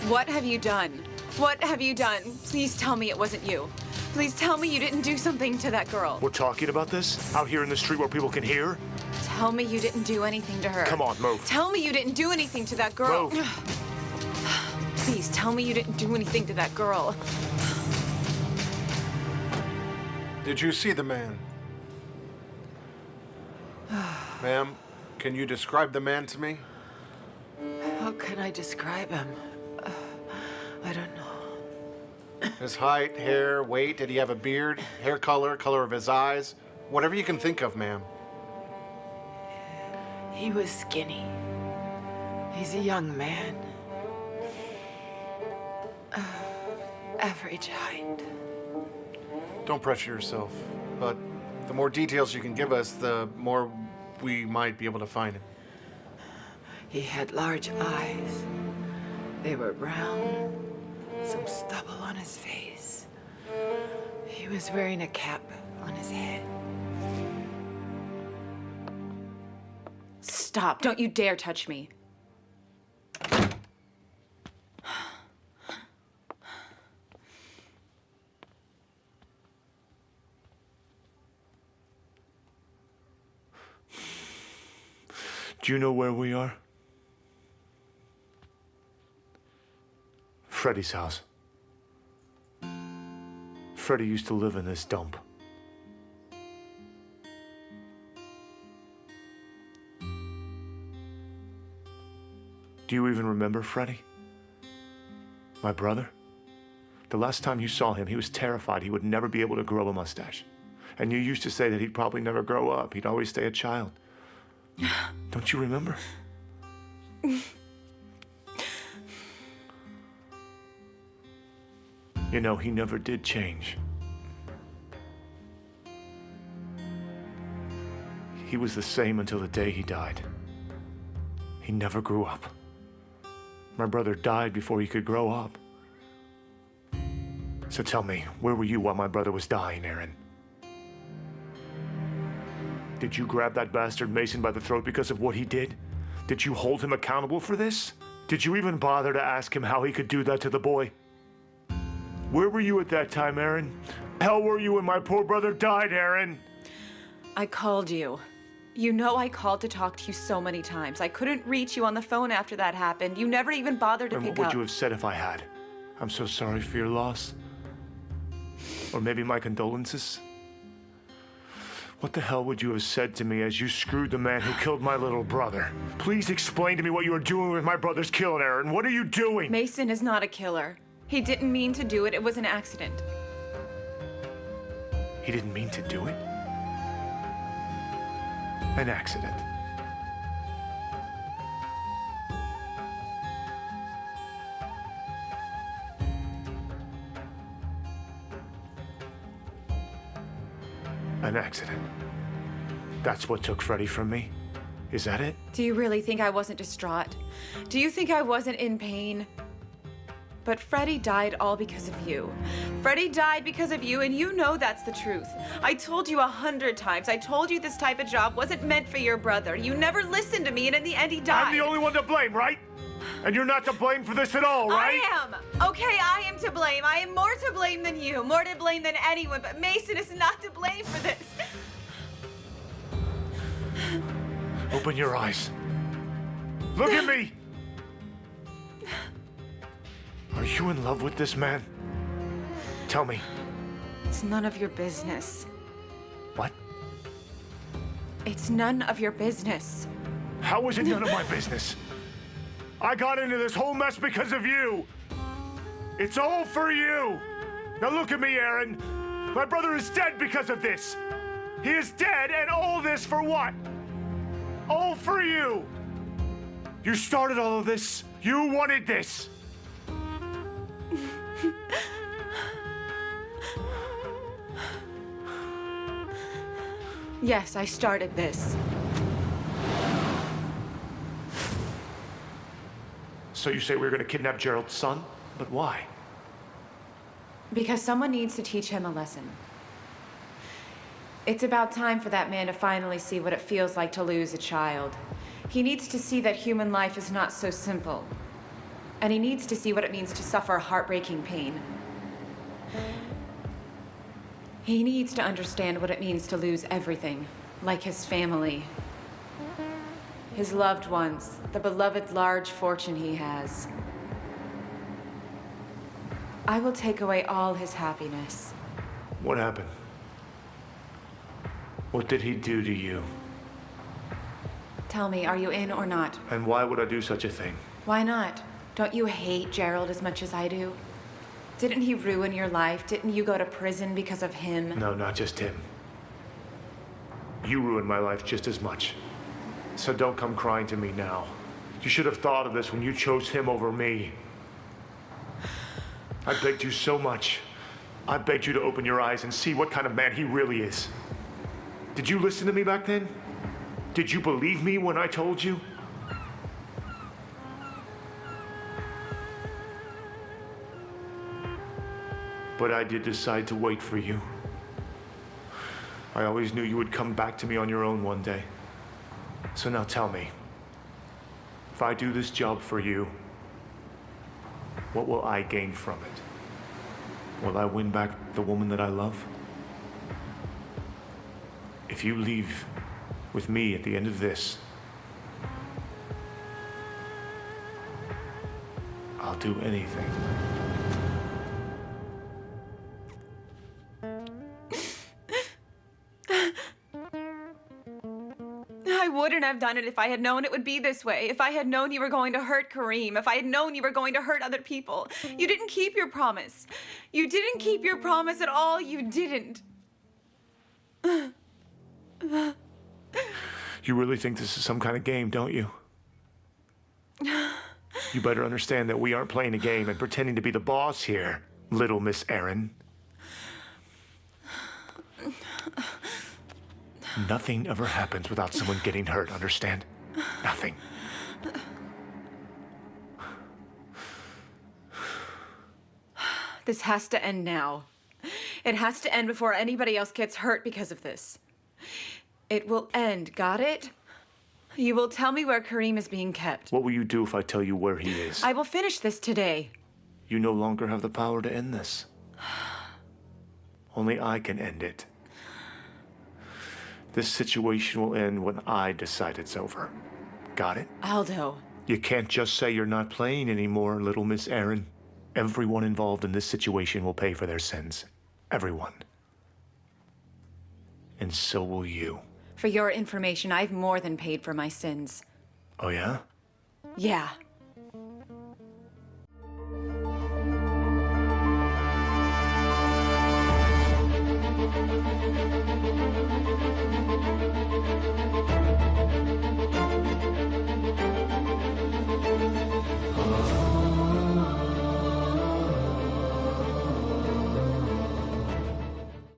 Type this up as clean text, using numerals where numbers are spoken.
What have you done? What have you done? Please tell me it wasn't you. Please tell me you didn't do something to that girl. We're talking about this? Out here in the street where people can hear? Tell me you didn't do anything to her. Come on, move. Tell me you didn't do anything to that girl. Move. Please tell me you didn't do anything to that girl. Did you see the man? Ma'am, can you describe the man to me? How can I describe him? I don't know. His height, hair, weight, did he have a beard, hair color, color of his eyes? Whatever you can think of, ma'am. He was skinny. He's a young man. Average height. Don't pressure yourself, but the more details you can give us, the more we might be able to find him. He had large eyes. They were brown, some stubble on his face. He was wearing a cap on his head. Stop. Don't you dare touch me. Do you know where we are? Freddie's house. Freddie used to live in this dump. Do you even remember Freddie? My brother? The last time you saw him, he was terrified he would never be able to grow a mustache. And you used to say that he'd probably never grow up. He'd always stay a child. Don't you remember? You know, he never did change. He was the same until the day he died. He never grew up. My brother died before he could grow up. So tell me, where were you while my brother was dying, Aaron? Did you grab that bastard Mason by the throat because of what he did? Did you hold him accountable for this? Did you even bother to ask him how he could do that to the boy? Where were you at that time, Aaron? Hell were you when my poor brother died, Aaron? I called you. You know I called to talk to you so many times. I couldn't reach you on the phone after that happened. You never even bothered to And pick what would up. you have said if I had? I'm so sorry for your loss. Or maybe my condolences? What the hell would you have said to me as you screwed the man who killed my little brother? Please explain to me what you were doing with my brother's killing, Aaron. What are you doing? Mason is not a killer. He didn't mean to do it. It was an accident. He didn't mean to do it? An accident. An accident. That's what took Freddie from me? Is that it? Do you really think I wasn't distraught? Do you think I wasn't in pain? But Freddie died all because of you. Freddie died because of you, and you know that's the truth. I told you 100 times. I told you this type of job wasn't meant for your brother. You never listened to me, and in the end, he died. I'm the only one to blame, right? And you're not to blame for this at all, right? I am. Okay, I am to blame. I am more to blame than you, more to blame than anyone, but Mason is not to blame for this. Open your eyes. Look at me! Are you in love with this man? Tell me. It's none of your business. What? It's none of your business. How is it none of my business? I got into this whole mess because of you. It's all for you. Now look at me, Aaron. My brother is dead because of this. He is dead, and all this for what? All for you. You started all of this. You wanted this. Yes, I started this. So you say we're going to kidnap Gerald's son? But why? Because someone needs to teach him a lesson. It's about time for that man to finally see what it feels like to lose a child. He needs to see that human life is not so simple. And he needs to see what it means to suffer heartbreaking pain. He needs to understand what it means to lose everything, like his family, his loved ones, the beloved large fortune he has. I will take away all his happiness. What happened? What did he do to you? Tell me, are you in or not? And why would I do such a thing? Why not? Don't you hate Gerald as much as I do? Didn't he ruin your life? Didn't you go to prison because of him? No, not just him. You ruined my life just as much. So don't come crying to me now. You should have thought of this when you chose him over me. I begged you so much. I begged you to open your eyes and see what kind of man he really is. Did you listen to me back then? Did you believe me when I told you? But I did decide to wait for you. I always knew you would come back to me on your own one day. So now tell me, if I do this job for you, what will I gain from it? Will I win back the woman that I love? If you leave with me at the end of this, I'll do anything. I wouldn't have done it if I had known it would be this way. If I had known you were going to hurt Kareem. If I had known you were going to hurt other people. You didn't keep your promise. You didn't keep your promise at all. You didn't. You really think this is some kind of game, don't you? You better understand that we aren't playing a game and pretending to be the boss here, little Miss Erin. Nothing ever happens without someone getting hurt, understand? Nothing. This has to end now. It has to end before anybody else gets hurt because of this. It will end, got it? You will tell me where Kareem is being kept. What will you do if I tell you where he is? I will finish this today. You no longer have the power to end this. Only I can end it. This situation will end when I decide it's over. Got it? Aldo. You can't just say you're not playing anymore, little Miss Erin. Everyone involved in this situation will pay for their sins. Everyone. And so will you. For your information, I've more than paid for my sins. Oh, yeah? Yeah.